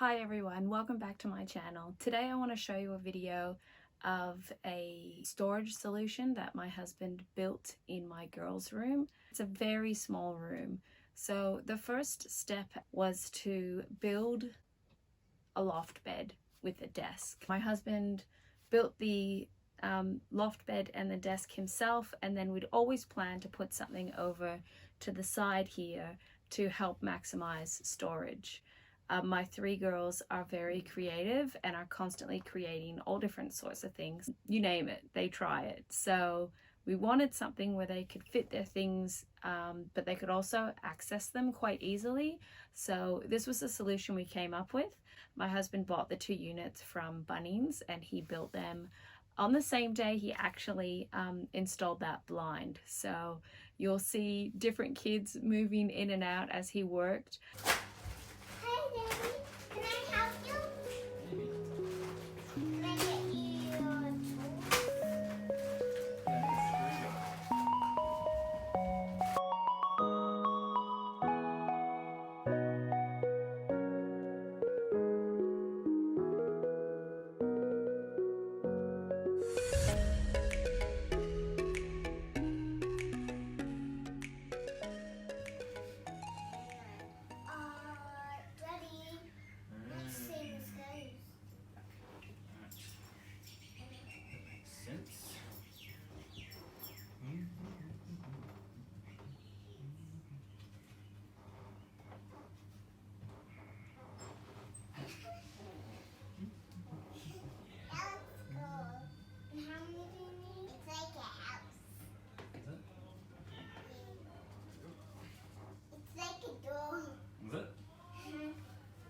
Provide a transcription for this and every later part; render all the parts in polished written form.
Hi everyone, welcome back to my channel. Today I want to show you a video of a storage solution that my husband built in my girls' room. It's a very small room. So the first step was to build a loft bed with a desk. My husband built the loft bed and the desk himself, and then we'd always plan to put something over to the side here to help maximize storage. My three girls are very creative and are constantly creating all different sorts of things. You name it, they try it. So we wanted something where they could fit their things, but they could also access them quite easily. So this was the solution we came up with. My husband bought the 2 units from Bunnings and he built them. On the same day, he actually installed that blind. So you'll see different kids moving in and out as he worked.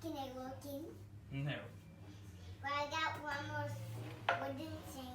Can I walk in? No. But I got one more wooden thing.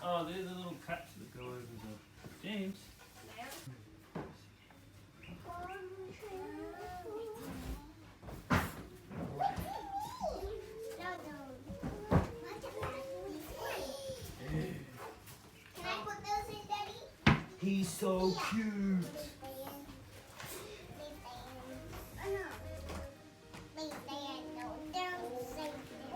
Oh, they're the little caps that go over the James. Can I put those in, Daddy? He's so cute. Oh, no. Wait, they are no. They're the same thing.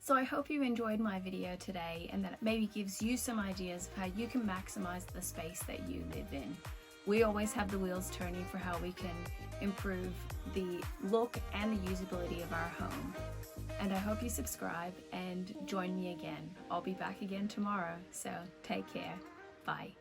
So I hope you enjoyed my video today and that it maybe gives you some ideas of how you can maximize the space that you live in. We always have the wheels turning for how we can improve the look and the usability of our home. And I hope you subscribe and join me again. I'll be back again tomorrow, so take care. Bye.